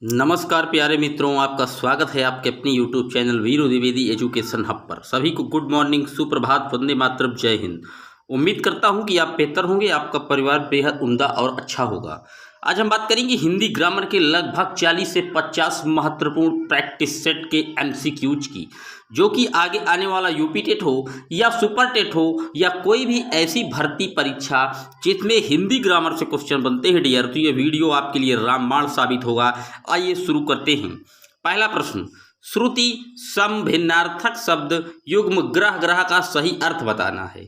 नमस्कार प्यारे मित्रों, आपका स्वागत है आपके अपनी YouTube channel Veeru Dwivedi education hub पर। सभी को गुड मॉर्निंग, सुप्रभात, वंदे मातरम, जय हिंद। उम्मीद करता हूं कि आप बेहतर होंगे, आपका परिवार बेहद उम्दा और अच्छा होगा। आज हम बात करेंगे हिंदी ग्रामर के लगभग 40 से 50 महत्वपूर्ण प्रैक्टिस सेट के एमसीक्यूज की, जो कि आगे आने वाला यूपी टेट हो या सुपर टेट हो या कोई भी ऐसी भर्ती परीक्षा जिसमें हिंदी ग्रामर से क्वेश्चन बनते हैं डियर, तो ये वीडियो आपके लिए रामबाण साबित होगा। आइए शुरू करते हैं। पहला प्रश्न, श्रुति सम भिन्नार्थक शब्द युग्म ग्रह ग्रह का सही अर्थ बताना है।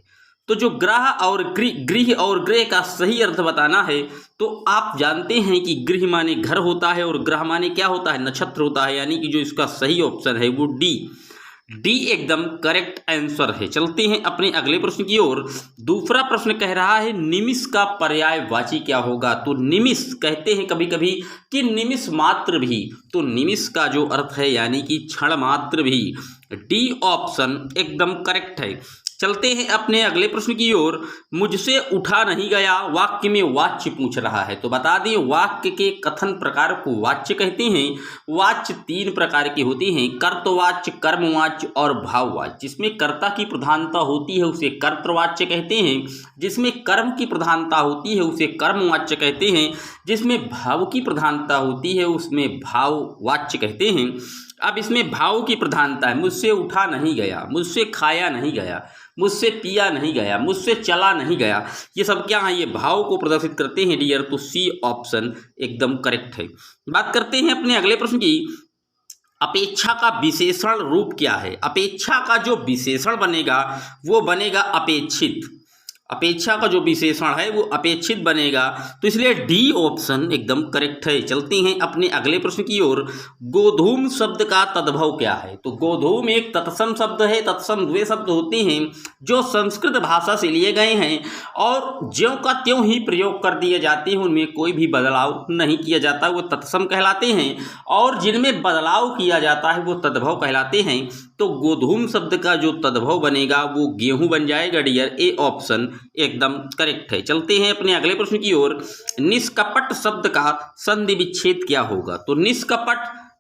तो जो ग्रह और गृह और ग्रह का सही अर्थ बताना है, तो आप जानते हैं कि गृह माने घर होता है और ग्रह माने क्या होता है, नक्षत्र होता है। यानी कि जो इसका सही ऑप्शन है वो डी एकदम करेक्ट आंसर है। चलते हैं अपने अगले प्रश्न की ओर। दूसरा प्रश्न कह रहा है निमिष का पर्यायवाची क्या होगा। तो निमिष कहते हैं कभी कभी कि निमिष मात्र भी, तो निमिष का जो अर्थ है यानी कि क्षण मात्र भी। डी ऑप्शन एकदम करेक्ट है। चलते हैं अपने अगले प्रश्न की ओर। मुझसे उठा नहीं गया वाक्य में वाच्य पूछ रहा है। तो बता दें वाक्य के कथन प्रकार को वाच्य कहते हैं। वाच्य तीन प्रकार के होते हैं, कर्तवाच्य, कर्मवाच्य और भाववाच्य। जिसमें कर्ता की प्रधानता होती है उसे कर्तवाच्य कहते हैं, जिसमें कर्म की प्रधानता होती है उसे कर्मवाच्य कहते हैं, जिसमें भाव की प्रधानता होती है उसमें भाववाच्य कहते हैं। अब इसमें भाव की प्रधानता है, मुझसे उठा नहीं गया, मुझसे खाया नहीं गया, मुझसे पिया नहीं गया, मुझसे चला नहीं गया। ये सब क्या है, ये भाव को प्रदर्शित करते हैं डियर। तो सी ऑप्शन एकदम करेक्ट है। बात करते हैं अपने अगले प्रश्न की। अपेक्षा का विशेषण रूप क्या है। अपेक्षा का जो विशेषण बनेगा वो बनेगा अपेक्षित। अपेक्षा का जो विशेषण है वो अपेक्षित बनेगा, तो इसलिए डी ऑप्शन एकदम करेक्ट है। चलते हैं अपने अगले प्रश्न की ओर। गोधूम शब्द का तद्भव क्या है। तो गोधूम एक तत्सम शब्द है। तत्सम वे शब्द होते हैं जो संस्कृत भाषा से लिए गए हैं और ज्यों का त्यों ही प्रयोग कर दिए जाते हैं, उनमें कोई भी बदलाव नहीं किया जाता, वो तत्सम कहलाते हैं। और जिनमें बदलाव किया जाता है वो तद्भव कहलाते हैं। तो गोधूम शब्द का जो तद्भव बनेगा वो गेहूं बन जाएगा डियर। ए ऑप्शन एकदम करेक्ट है। चलते हैं अपने अगले प्रश्न की ओर। निष्कपट शब्द का संधि विच्छेद क्या होगा। तो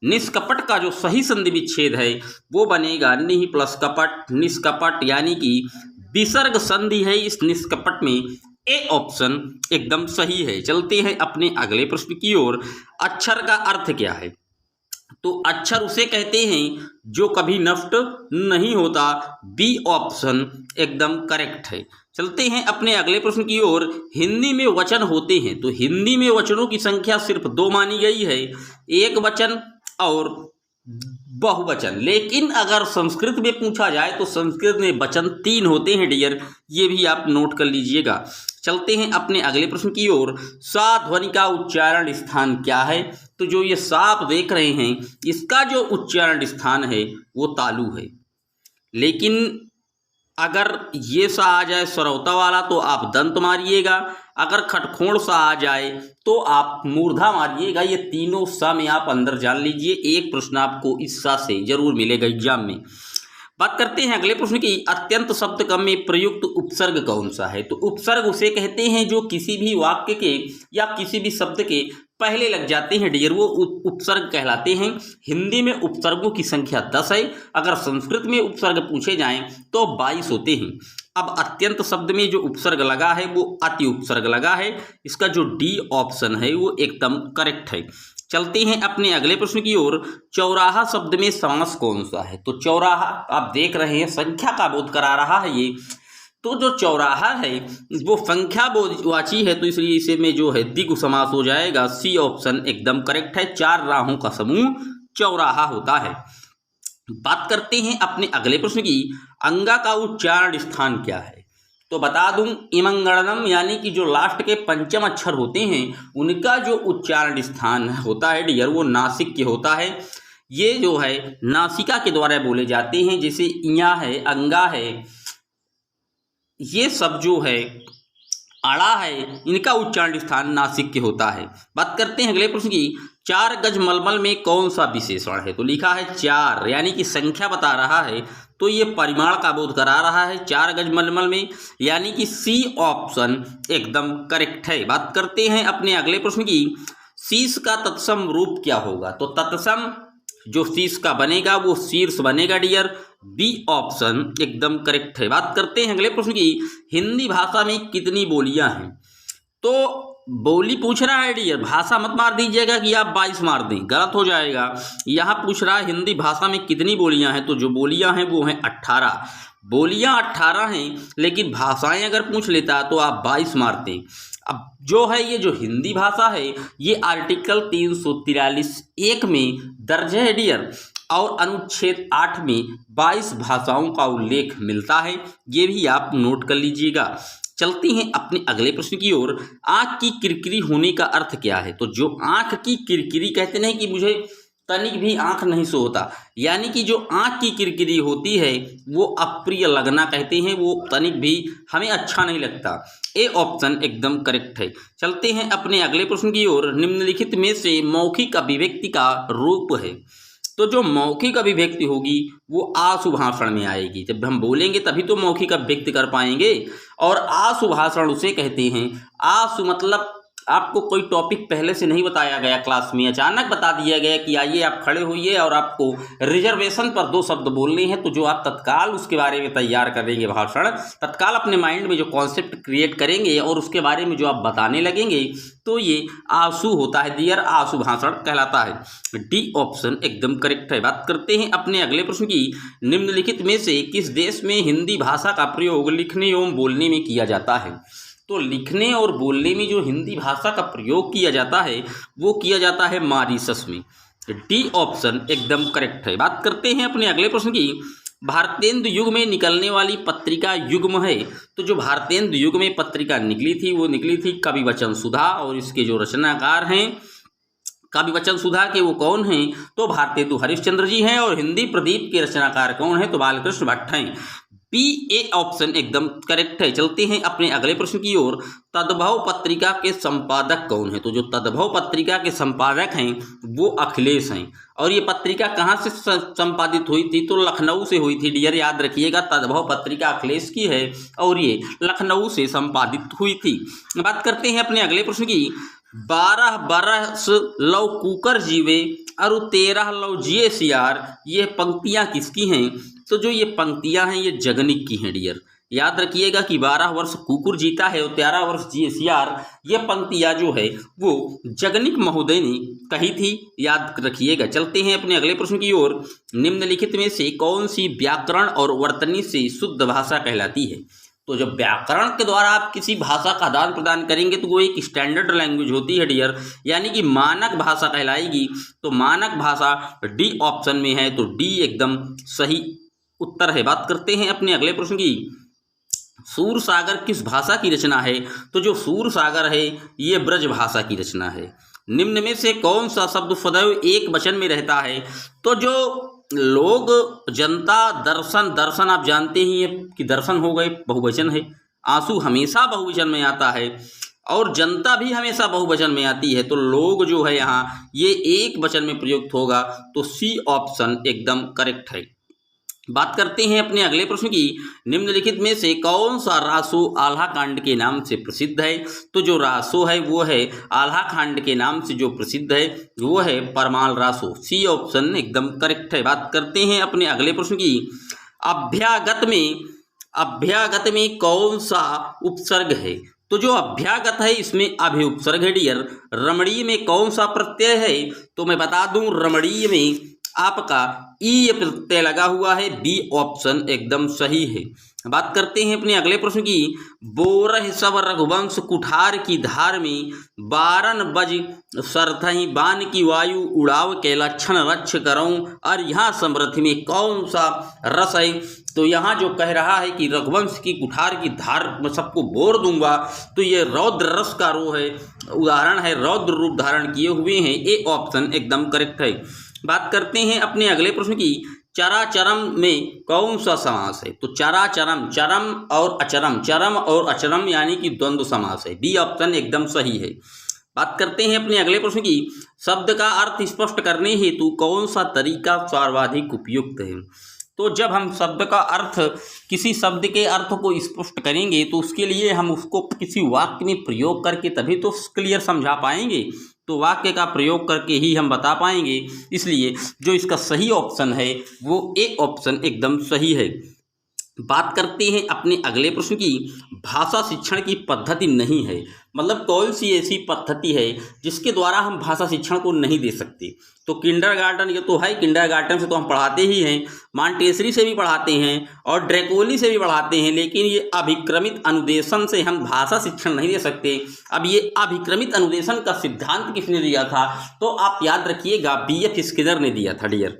निष्कपट का जो सही संधि विच्छेद है वो बनेगा निह प्लस कपट, निष्कपट। यानी कि विसर्ग संधि है इस निष्कपट में। ए ऑप्शन एकदम सही है। चलते हैं अपने अगले प्रश्न की ओर। अक्षर का अर्थ क्या है। तो अक्षर उसे कहते हैं जो कभी नष्ट नहीं होता। बी ऑप्शन एकदम करेक्ट है। चलते हैं अपने अगले प्रश्न की ओर। हिंदी में वचन होते हैं, तो हिंदी में वचनों की संख्या सिर्फ 2 मानी गई है, एक वचन और बहुवचन। लेकिन अगर संस्कृत में पूछा जाए तो संस्कृत में वचन 3 होते हैं डियर, ये भी आप नोट कर लीजिएगा। चलते हैं अपने अगले प्रश्न की ओर। सा ध्वनि का उच्चारण स्थान क्या है। तो जो ये सा आप देख रहे हैं इसका जो उच्चारण स्थान है वो तालु है। लेकिन अगर ये सा आ जाए सरौता वाला तो आप दंत मारिएगा, अगर खटखोड़ सा आ जाए तो आप मूर्धा मारिएगा। ये तीनों सा में आप अंदर जान लीजिए। एक प्रश्न आपको इस सा से जरूर मिलेगा एग्जाम में। बात करते हैं अगले प्रश्न की। अत्यंत शब्द क्रम में प्रयुक्त उपसर्ग कौन सा है। तो उपसर्ग उसे कहते हैं जो किसी भी वाक्य के या किसी भी शब्द के पहले लग जाते हैं डियर, वो उपसर्ग कहलाते हैं। हिंदी में उपसर्गों की संख्या 10 है। अगर संस्कृत में उपसर्ग पूछे जाएं तो 22 होते हैं। अब अत्यंत शब्द में जो उपसर्ग लगा है वो अति उपसर्ग लगा है। इसका जो डी ऑप्शन है वो एकदम करेक्ट है। चलते हैं अपने अगले प्रश्न की ओर। चौराहा शब्द में समास कौन सा है। तो चौराहा आप देख रहे हैं संख्या का बोध करा रहा है ये। तो जो चौराहा है वो संख्या बोधवाची है, तो इसलिए इसे में जो है द्विगु समास हो जाएगा। सी ऑप्शन एकदम करेक्ट है। 4 राहों का समूह चौराहा होता है। बात करते हैं अपने अगले प्रश्न की। अंगा का उच्चारण स्थान क्या है। तो बता दूं इमंगणनम, यानी कि जो लास्ट के पंचम अक्षर होते हैं उनका जो उच्चारण स्थान होता है डियर वो नासिक के होता है। ये जो है नासिका के द्वारा बोले जाते हैं, जैसे इया है, अंगा है, ये सब जो है अड़ा है, इनका उच्चारण स्थान नासिक के होता है। बात करते हैं अगले प्रश्न की। 4 गज मलमल में कौन सा विशेषण है। तो लिखा है 4, यानी कि संख्या बता रहा है, तो ये परिमाण का बोध करा रहा है 4 गज मलमल में, यानी कि सी ऑप्शन एकदम करेक्ट है। बात करते हैं अपने अगले प्रश्न की। शीर्ष का तत्सम रूप क्या होगा? तो तत्सम जो शीर्ष का बनेगा वो शीर्ष बनेगा डियर। बी ऑप्शन एकदम करेक्ट है। बात करते हैं अगले प्रश्न की, हिंदी भाषा में कितनी बोलियां हैं? तो बोली पूछ रहा है डियर, भाषा मत मार दीजिएगा कि आप 22 मार दें, गलत हो जाएगा। यहाँ पूछ रहा है हिंदी भाषा में कितनी बोलियां हैं, तो जो बोलियां हैं वो हैं 18। बोलियां 18 हैं, लेकिन भाषाएं अगर पूछ लेता तो आप 22 मारते। अब जो है ये जो हिंदी भाषा है ये आर्टिकल 343(1) में दर्ज है डियर, और अनुच्छेद 8 में 22 भाषाओं का उल्लेख मिलता है, ये भी आप नोट कर लीजिएगा। चलते हैं अपने अगले प्रश्न की ओर। आंख की किरकिरी होने का अर्थ क्या है? तो जो आंख की किरकिरी, कहते नहीं कि मुझे तनिक भी आंख नहीं सोता, यानी कि जो आंख की किरकिरी होती है वो अप्रिय लगना कहते हैं, वो तनिक भी हमें अच्छा नहीं लगता। ए ऑप्शन एकदम करेक्ट है। चलते हैं अपने अगले प्रश्न की ओर। निम्नलिखित में से मौखिक अभिव्यक्ति का रूप है? तो जो मौखिक अभिव्यक्ति होगी वो आशु भाषण में आएगी। जब हम बोलेंगे तभी तो मौखिक अभिव्यक्ति कर पाएंगे, और आशु भाषण उसे कहते हैं। आशु मतलब आपको कोई टॉपिक पहले से नहीं बताया गया क्लास में, अचानक बता दिया गया कि आइए आप खड़े होइए और आपको रिजर्वेशन पर 2 शब्द बोलने हैं, तो जो आप तत्काल उसके बारे में तैयार करेंगे भाषण, तत्काल अपने माइंड में जो कॉन्सेप्ट क्रिएट करेंगे और उसके बारे में जो आप बताने लगेंगे, तो ये आशु होता है डियर, आशु भाषण कहलाता है। डी ऑप्शन एकदम करेक्ट है। बात करते हैं अपने अगले प्रश्न की। निम्नलिखित में से किस देश में हिंदी भाषा का प्रयोग लिखने एवं बोलने में किया जाता है? तो लिखने और बोलने में जो हिंदी भाषा का प्रयोग किया जाता है वो किया जाता है मॉरीशस में। डी ऑप्शन एकदम करेक्ट है। बात करते हैं अपने अगले प्रश्न की। भारतेंदु युग में निकलने वाली पत्रिका युग्म है? तो जो भारतेंदु युग में पत्रिका निकली थी वो निकली थी कवि वचन सुधा, और इसके जो रचनाकार हैं कवि वचन सुधा के वो कौन हैं? तो भारतेंदु हरिश्चंद्र जी हैं, और हिंदी प्रदीप के रचनाकार कौन है? तो बालकृष्ण भट्ट हैं। बी ए ऑप्शन एकदम करेक्ट है। चलते हैं अपने अगले प्रश्न की ओर। तद्भव पत्रिका के संपादक कौन है? तो जो तद्भव पत्रिका के संपादक हैं वो अखिलेश हैं, और ये पत्रिका कहाँ से संपादित हुई थी? तो लखनऊ से हुई थी डियर, याद रखिएगा। तद्भव पत्रिका अखिलेश की है और ये लखनऊ से संपादित हुई थी। बात करते हैं अपने अगले प्रश्न की। 12 बरस लव कुकर जीवे और 13 लव जिए सियार, ये पंक्तियां किसकी हैं? तो जो ये पंक्तियां हैं ये जगनिक की हैं डियर, याद रखिएगा कि 12 वर्ष कुकुर जीता है और 13 वर्ष जिए सियार, ये पंक्तियां जो है वो जगनिक महोदय ने कही थी, याद रखिएगा। चलते हैं अपने अगले प्रश्न की ओर। निम्नलिखित में से कौन सी व्याकरण और वर्तनी से शुद्ध भाषा कहलाती है? तो जब व्याकरण के द्वारा आप किसी भाषा का आदान प्रदान करेंगे तो वो एक स्टैंडर्ड लैंग्वेज होती है डियर, यानी कि मानक भाषा कहलाएगी। तो मानक भाषा डी ऑप्शन में है, तो डी एकदम सही उत्तर है। बात करते हैं अपने अगले प्रश्न की। सूरसागर किस भाषा की रचना है? तो जो सूरसागर है ये ब्रज भाषा की रचना है। निम्न में से कौन सा शब्द सदैव एक वचन में रहता है? तो जो लोग, जनता, दर्शन, दर्शन आप जानते ही हैं कि दर्शन हो गए बहुवचन है, आंसू हमेशा बहुवचन में आता है, और जनता भी हमेशा बहुवचन में आती है, तो लोग जो है यहाँ ये एक वचन में प्रयुक्त होगा, तो सी ऑप्शन एकदम करेक्ट है। बात करते हैं अपने अगले प्रश्न की। निम्नलिखित में से कौन सा रासो आल्हा कांड के नाम से प्रसिद्ध है? तो जो रासो है वो है आल्हा कांड के नाम से जो प्रसिद्ध है वो है परमाल रासो। सी ऑप्शन एकदम करेक्ट है। बात करते हैं अपने अगले प्रश्न की। अभ्यागत में कौन सा उपसर्ग है? तो जो अभ्यागत है इसमें अभि उपसर्ग है डियर। रमणीय में कौन सा प्रत्यय है? तो मैं बता दूं, रमणीय में आपका ई प्रत्यय लगा हुआ है। बी ऑप्शन एकदम सही है। बात करते हैं अपने अगले प्रश्न की। बोरह सब रघुवंश कुठार की धार में, बारन बज सरथही बान की वायु उड़ाव के लक्षण रक्ष करऊं, और यहाँ समृद्धि में कौन सा रस है? तो यहाँ जो कह रहा है कि रघुवंश की कुठार की धार में सबको बोर दूंगा, तो ये रौद्र रस का रो है, उदाहरण है, रौद्र रूप धारण किए हुए हैं। ए ऑप्शन एकदम करेक्ट है। बात करते हैं अपने अगले प्रश्न की। चराचरम में कौन सा समास है? तो चराचरम, चरम और अचरम, चरम और अचरम यानी कि द्वंद्व समास है। बी ऑप्शन एकदम सही है। बात करते हैं अपने अगले प्रश्न की। शब्द का अर्थ स्पष्ट करने हेतु कौन सा तरीका सर्वाधिक उपयुक्त है? तो जब हम शब्द का अर्थ, किसी शब्द के अर्थ को स्पष्ट करेंगे तो उसके लिए हम उसको किसी वाक्य में प्रयोग करके तभी तो क्लियर समझा पाएंगे। तो वाक्य का प्रयोग करके ही हम बता पाएंगे, इसलिए जो इसका सही ऑप्शन है वो ए ऑप्शन एकदम सही है। बात करते हैं अपने अगले प्रश्न की। भाषा शिक्षण की पद्धति नहीं है, मतलब कौन सी ऐसी पद्धति है जिसके द्वारा हम भाषा शिक्षण को नहीं दे सकते। तो किंडरगार्टन ये तो है, किंडरगार्टन से तो हम पढ़ाते ही हैं, मॉन्टेसरी से भी पढ़ाते हैं और ड्रैकोली से भी पढ़ाते हैं, लेकिन ये अभिक्रमित अनुदेशन से हम भाषा शिक्षण नहीं दे सकते। अब ये अभिक्रमित अनुदेशन का सिद्धांत किसने दिया था, तो आप याद रखिएगा BF स्किनर ने दिया था डियर।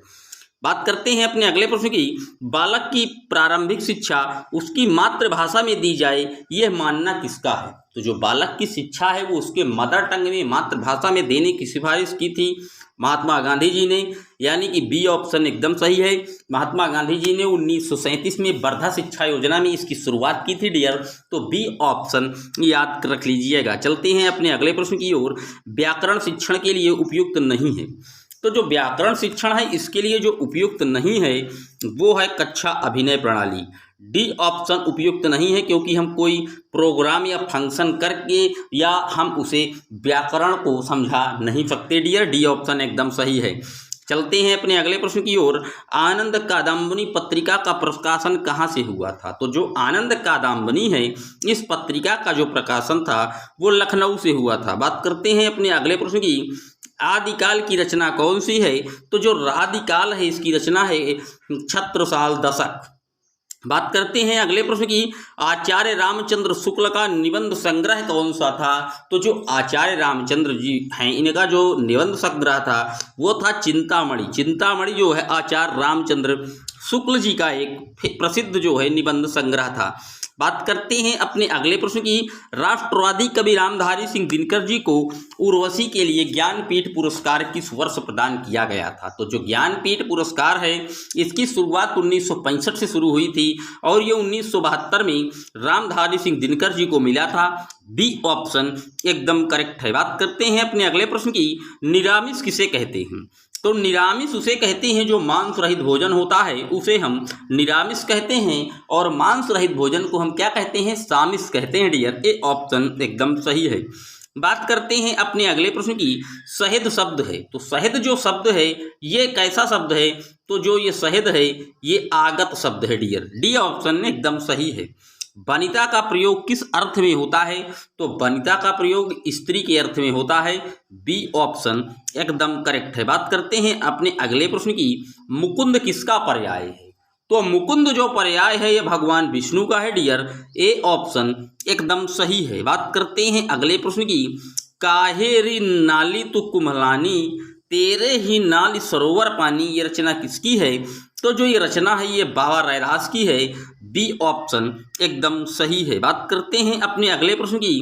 बात करते हैं अपने अगले प्रश्न की। बालक की प्रारंभिक शिक्षा उसकी मातृभाषा में दी जाए, यह मानना किसका है। तो जो बालक की शिक्षा है वो उसके मदर टंग में, मातृभाषा में देने की सिफारिश की थी महात्मा गांधी जी ने, यानी कि बी ऑप्शन एकदम सही है। महात्मा गांधी जी ने 1937 में वर्धा शिक्षा योजना में इसकी शुरुआत की थी डियर, तो बी ऑप्शन याद रख लीजिएगा। चलते हैं अपने अगले प्रश्न की ओर। व्याकरण शिक्षण के लिए उपयुक्त नहीं है, तो जो व्याकरण शिक्षण है इसके लिए जो उपयुक्त नहीं है वो है कक्षा अभिनय प्रणाली। डी ऑप्शन उपयुक्त नहीं है, क्योंकि हम कोई प्रोग्राम या फंक्शन करके या हम उसे व्याकरण को समझा नहीं सकते डियर। डी ऑप्शन एकदम सही है। चलते हैं अपने अगले प्रश्न की ओर। आनंद कादम्बनी पत्रिका का प्रकाशन कहाँ से हुआ था। तो जो आनंद कादम्बनी है इस पत्रिका का जो प्रकाशन था वो लखनऊ से हुआ था। बात करते हैं अपने अगले प्रश्न की। आदिकाल की रचना कौन सी है। तो जो आदिकाल है इसकी रचना है छत्रसाल दशक। बात करते हैं अगले प्रश्न की। आचार्य रामचंद्र शुक्ल का निबंध संग्रह कौन सा था। तो जो आचार्य रामचंद्र जी हैं इनका जो निबंध संग्रह था वो था चिंतामणि। चिंतामणि जो है आचार्य रामचंद्र शुक्ल जी का एक प्रसिद्ध जो है निबंध संग्रह था। बात करते हैं अपने अगले प्रश्न की। राष्ट्रवादी कवि रामधारी सिंह दिनकर जी को उर्वशी के लिए ज्ञानपीठ पुरस्कार किस वर्ष प्रदान किया गया था। तो जो ज्ञानपीठ पुरस्कार है इसकी शुरुआत 1965 से शुरू हुई थी और ये 1972 में रामधारी सिंह दिनकर जी को मिला था। बी ऑप्शन एकदम करेक्ट है। बात करते हैं अपने अगले प्रश्न की। निरामिष किसे कहते हैं। तो निरामिष उसे कहते हैं जो मांस रहित भोजन होता है उसे हम निरामिष कहते हैं, और मांस रहित भोजन को हम क्या कहते हैं, सामिष कहते हैं डियर। ए ऑप्शन एकदम सही है। बात करते हैं अपने अगले प्रश्न की। शहद शब्द है, तो शहद जो शब्द है ये कैसा शब्द है। तो जो ये शहद है ये आगत शब्द है डियर। डी ऑप्शन एकदम सही है। वनिता का प्रयोग किस अर्थ में होता है। तो वनिता का प्रयोग स्त्री के अर्थ में होता है। बी ऑप्शन एकदम करेक्ट है। बात करते हैं अपने अगले प्रश्न की। मुकुंद किसका पर्याय है। तो मुकुंद जो पर्याय है ये भगवान विष्णु का है डियर। ए ऑप्शन एकदम सही है। बात करते हैं अगले प्रश्न की। काहेरी नाली तू कुम्हलानी तेरे ही नाली सरोवर पानी, ये रचना किसकी है। तो जो ये रचना है ये बाबा रैदास की है। बी ऑप्शन एकदम सही है। बात करते हैं अपने अगले प्रश्न की।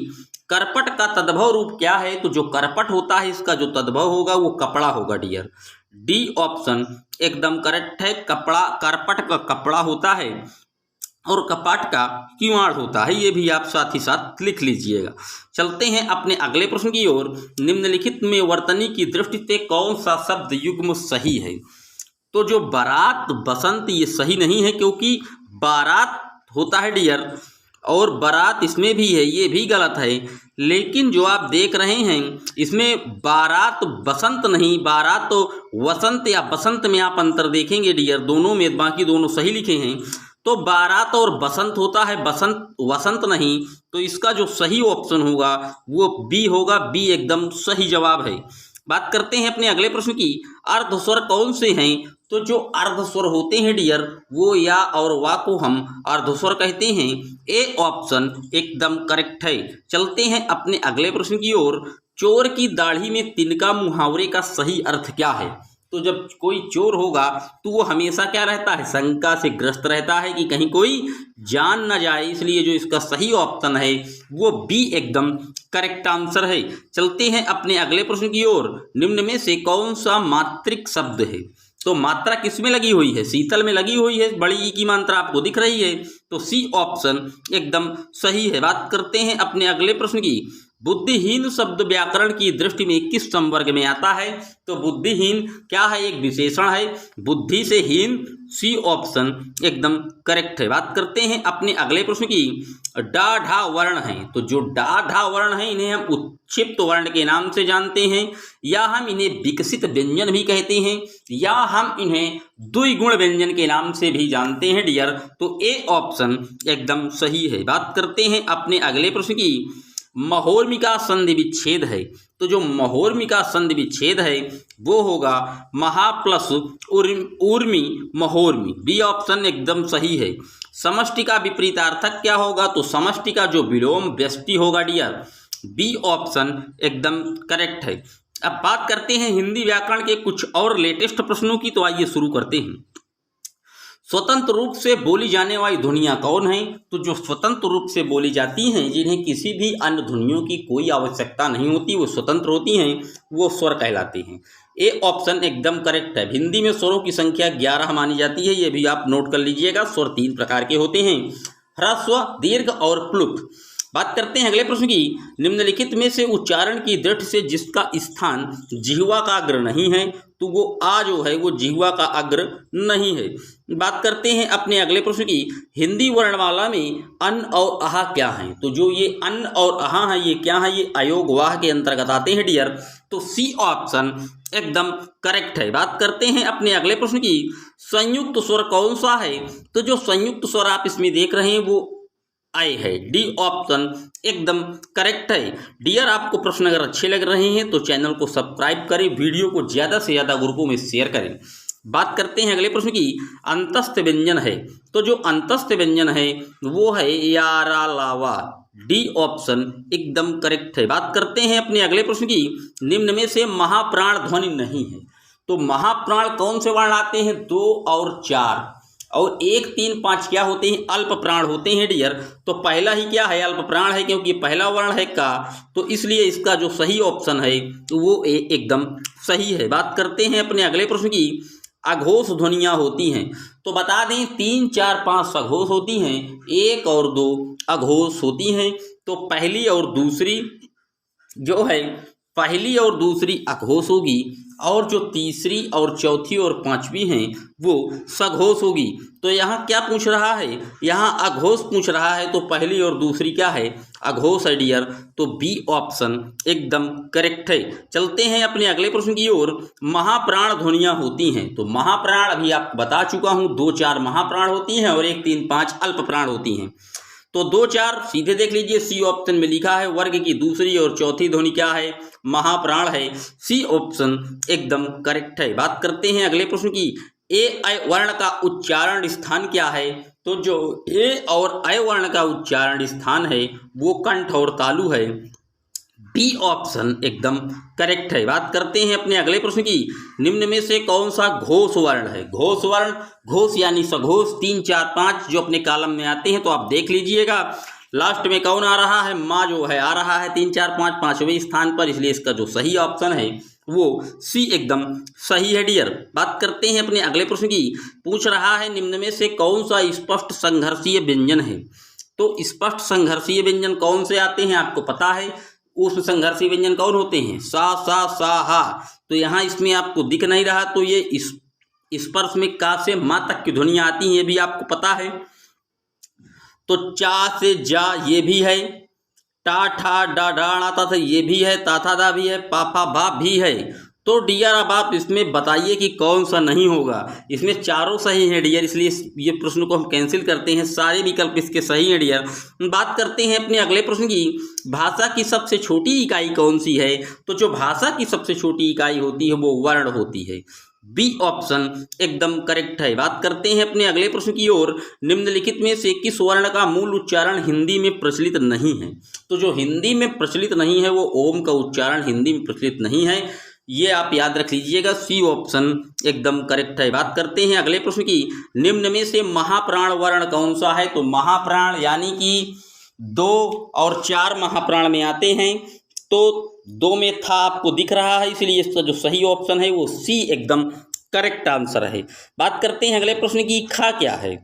करपट का तद्भव रूप क्या है। तो जो करपट होता है इसका जो तद्भव होगा वो कपड़ा होगा डियर। डी ऑप्शन एकदम करेक्ट है। कपड़ा, करपट का कपड़ा होता है और कपाट का किवाड़ होता है, ये भी आप साथ ही साथ लिख लीजिएगा। चलते हैं अपने अगले प्रश्न की ओर। निम्नलिखित में वर्तनी की दृष्टि से कौन सा शब्द युग्म सही है। तो जो बारात बसंत ये सही नहीं है, क्योंकि बारात होता है डियर और बारात इसमें भी है, ये भी गलत है। लेकिन जो आप देख रहे हैं इसमें बारात बसंत नहीं, बारात तो वसंत या बसंत में आप अंतर देखेंगे डियर, दोनों में, बाकी दोनों सही लिखे हैं। तो बारात और बसंत होता है, बसंत वसंत नहीं। तो इसका जो सही ऑप्शन होगा वो बी होगा। बी एकदम सही जवाब है। बात करते हैं अपने अगले प्रश्न की। अर्धस्वर कौन से हैं। तो जो अर्धस्वर होते हैं डियर वो या और वा को हम अर्धस्वर कहते हैं। ए ऑप्शन एकदम करेक्ट है। चलते हैं अपने अगले प्रश्न की ओर। चोर की दाढ़ी में तिनका मुहावरे का सही अर्थ क्या है। तो जब कोई चोर होगा तो वो हमेशा क्या रहता है, शंका से ग्रस्त रहता है कि कहीं कोई जान न जाए, इसलिए जो इसका सही ऑप्शन है वो बी एकदम करेक्ट आंसर है। चलते हैं अपने अगले प्रश्न की ओर। निम्न में से कौन सा मात्रिक शब्द है। तो मात्रा किसमें लगी हुई है, शीतल में लगी हुई है, बड़ी ई की मात्रा आपको दिख रही है, तो सी ऑप्शन एकदम सही है। बात करते हैं अपने अगले प्रश्न की। बुद्धिहीन शब्द व्याकरण की दृष्टि में किस संवर्ग में आता है? तो बुद्धिहीन क्या है? एक विशेषण है, बुद्धि से हीन, सी ऑप्शन एकदम करेक्ट है। बात करते हैं अपने अगले प्रश्न की। डा ढा वर्ण है, तो जो डा ढा वर्ण है इन्हें हम उत्क्षिप्त वर्ण के नाम से जानते हैं, या हम इन्हें विकसित व्यंजन भी कहते हैं, या हम इन्हें द्विगुण व्यंजन के नाम से भी जानते हैं डियर। तो ए ऑप्शन एकदम सही है। बात करते हैं अपने अगले प्रश्न की। महोर्मिका संधि विच्छेद है, तो जो महोर्मिका संधि विच्छेद है वो होगा महा प्लस ऊर्मी महोर्मी, बी ऑप्शन एकदम सही है। समष्टि का विपरीतार्थक क्या होगा? तो समष्टि का जो विलोम व्यष्टि होगा डियर, बी ऑप्शन एकदम करेक्ट है। अब बात करते हैं हिंदी व्याकरण के कुछ और लेटेस्ट प्रश्नों की, तो आइए शुरू करते हैं। स्वतंत्र रूप से बोली जाने वाली ध्वनियाँ कौन हैं? तो जो स्वतंत्र रूप से बोली जाती हैं, जिन्हें किसी भी अन्य ध्वनियों की कोई आवश्यकता नहीं होती, वो स्वतंत्र होती हैं, वो स्वर कहलाते हैं। ए ऑप्शन एकदम करेक्ट है। हिंदी में स्वरों की संख्या 11 मानी जाती है, ये भी आप नोट कर लीजिएगा। स्वर 3 प्रकार के होते हैं, ह्रस्व, दीर्घ और प्लुत। बात करते हैं अगले प्रश्न की। निम्नलिखित में से उच्चारण की दृष्टि से जिसका स्थान जिह्वा का अग्र नहीं है, तो वो आ जो है वो जिह्वा का अग्र नहीं है। बात करते हैं अपने अगले प्रश्न की। हिंदी वर्णमाला में अन और आहा क्या हैं? तो जो ये अन और आहा है ये क्या है? ये अयोगवाह के अंतर्गत आते हैं डियर। तो सी ऑप्शन एकदम करेक्ट है। बात करते हैं अपने अगले प्रश्न की। संयुक्त स्वर कौन सा है? तो जो संयुक्त स्वर आप इसमें देख रहे हैं वो आए है, डी ऑप्शन एकदम करेक्ट है। डियर, आपको प्रश्न अगर अच्छे लग रहे हैं तो चैनल को सब्सक्राइब करें, वीडियो को ज़्यादा से ज़्यादा ग्रुपों में शेयर करें। बात करते हैं अगले प्रश्न की। अंतस्थ व्यंजन है, तो जो अंतस्थ व्यंजन है वो है यारा लावा, डी ऑप्शन एकदम करेक्ट है। बात करते हैं अपने अगले प्रश्न की। निम्न में से महाप्राण ध्वनि नहीं है, तो महाप्राण कौन से वर्ण आते हैं? 2 और 4 और 1, 3, 5 क्या होते हैं? अल्प प्राण होते हैं डियर। तो पहला ही क्या है? अल्प प्राण है, क्योंकि पहला वर्ण है का, तो इसलिए इसका जो सही ऑप्शन है तो वो एकदम सही है। बात करते हैं अपने अगले प्रश्न की। अघोष ध्वनियाँ होती हैं, तो बता दें 3, 4, 5 सघोष होती हैं, 1 और 2 अघोष होती हैं। तो पहली और दूसरी जो है, पहली और दूसरी अघोष होगी, और जो तीसरी और चौथी और पांचवी हैं वो सघोष होगी। तो यहाँ क्या पूछ रहा है? यहाँ अघोष पूछ रहा है, तो पहली और दूसरी क्या है? अघोष है डियर। तो बी ऑप्शन एकदम करेक्ट है। चलते हैं अपने अगले प्रश्न की ओर। महाप्राण ध्वनियाँ होती हैं, तो महाप्राण अभी आपको बता चुका हूँ, 2, 4 महाप्राण होती हैं और 1, 3, 5 अल्प प्राण होती हैं। तो 2, 4 सीधे देख लीजिए, सी ऑप्शन में लिखा है। वर्ग की दूसरी और चौथी ध्वनि क्या है? महाप्राण है, सी ऑप्शन एकदम करेक्ट है। बात करते हैं अगले प्रश्न की। ए ऐ वर्ण का उच्चारण स्थान क्या है? तो जो ए और ऐ वर्ण का उच्चारण स्थान है वो कंठ और तालु है, बी ऑप्शन एकदम करेक्ट है। बात करते हैं अपने अगले प्रश्न की। निम्न में से कौन सा घोष वर्ण है? घोष वर्ण, घोष यानी सघोष 3, 4, 5 जो अपने कॉलम में आते हैं, तो आप देख लीजिएगा। लास्ट में कौन आ रहा है? माँ जो है आ रहा है 3, 4, 5 पांचवें स्थान पर, इसलिए इसका जो सही ऑप्शन है वो सी एकदम सही है डियर। बात करते हैं अपने अगले प्रश्न की। पूछ रहा है निम्न में से कौन सा स्पष्ट संघर्षीय व्यंजन है? तो स्पष्ट संघर्षीय व्यंजन कौन से आते हैं आपको पता है? उस संघर्षीय व्यंजन कौन होते हैं? सा, सा, सा, हा। तो यहाँ इसमें आपको दिख नहीं रहा, तो ये स्पर्श में का से मा तक की ध्वनियाँ आती हैं, ये भी आपको पता है। तो चा से जा ये भी है, टा ठा डा डाण आता था ये भी है, ता था दा भी है, पा फा भा भी है। तो डियर अब आप इसमें बताइए कि कौन सा नहीं होगा। इसमें चारों सही हैं डियर, इसलिए ये प्रश्न को हम कैंसिल करते हैं, सारे विकल्प इसके सही हैं डियर। बात करते हैं अपने अगले प्रश्न की। भाषा की सबसे छोटी इकाई कौन सी है? तो जो भाषा की सबसे छोटी इकाई होती है वो वर्ण होती है, बी ऑप्शन एकदम करेक्ट है। बात करते हैं अपने अगले प्रश्न की ओर। निम्नलिखित में से किस वर्ण का मूल उच्चारण हिंदी में प्रचलित नहीं है? तो जो हिंदी में प्रचलित नहीं है वो ओम का उच्चारण हिंदी में प्रचलित नहीं है, ये आप याद रख लीजिएगा, सी ऑप्शन एकदम करेक्ट है। बात करते हैं अगले प्रश्न की। निम्न में से महाप्राण वर्ण कौन सा है? तो महाप्राण यानी कि 2 और 4 महाप्राण में आते हैं, तो 2 में था आपको दिख रहा है, इसलिए इसका जो सही ऑप्शन है वो सी एकदम करेक्ट आंसर है। बात करते हैं अगले प्रश्न की। खा क्या है?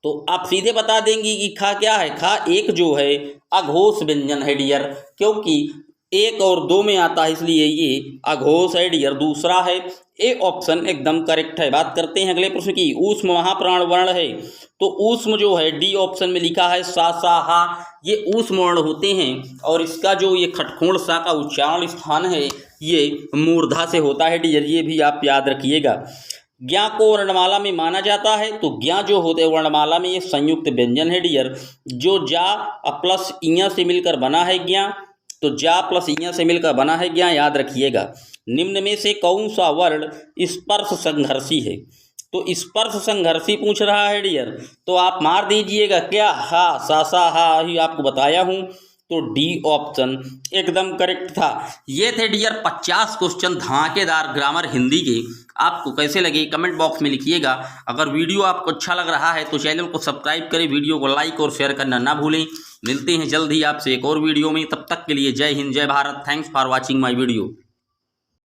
तो आप सीधे बता देंगी कि खा क्या है। खा एक जो है अघोष व्यंजन है डियर, क्योंकि 1 और 2 में आता है इसलिए ये अघोष है डियर। दूसरा है ए ऑप्शन एकदम करेक्ट है। बात करते हैं अगले प्रश्न की। ऊष्म महाप्राण वर्ण है, तो ऊष्म जो है डी ऑप्शन में लिखा है सा सा हा, ये ऊष्म वर्ण होते हैं और इसका जो ये खटखोण सा का उच्चारण स्थान है ये मूर्धा से होता है डियर, ये भी आप याद रखिएगा। ज्ञा को वर्णमाला में माना जाता है, तो ज्ञा जो होते हैं वर्णमाला में ये संयुक्त व्यंजन है डियर, जो जा प्लस इया से मिलकर बना है ज्ञा, तो जा प्लस इया से मिलकर बना है ज्ञा, याद रखिएगा। निम्न में से कौन सा वर्ण स्पर्श संघर्षी है, तो स्पर्श संघर्षी पूछ रहा है डियर, तो आप मार दीजिएगा क्या, हा सा सा हा ही आपको बताया हूँ, तो डी ऑप्शन एकदम करेक्ट था। ये थे डियर 50 क्वेश्चन धमाकेदार ग्रामर हिंदी के। आपको कैसे लगे कमेंट बॉक्स में लिखिएगा। अगर वीडियो आपको अच्छा लग रहा है तो चैनल को सब्सक्राइब करें, वीडियो को लाइक और शेयर करना ना भूलें। मिलते हैं जल्द ही आपसे एक और वीडियो में, तब तक के लिए जय हिंद जय Bharat. Thanks for watching my video.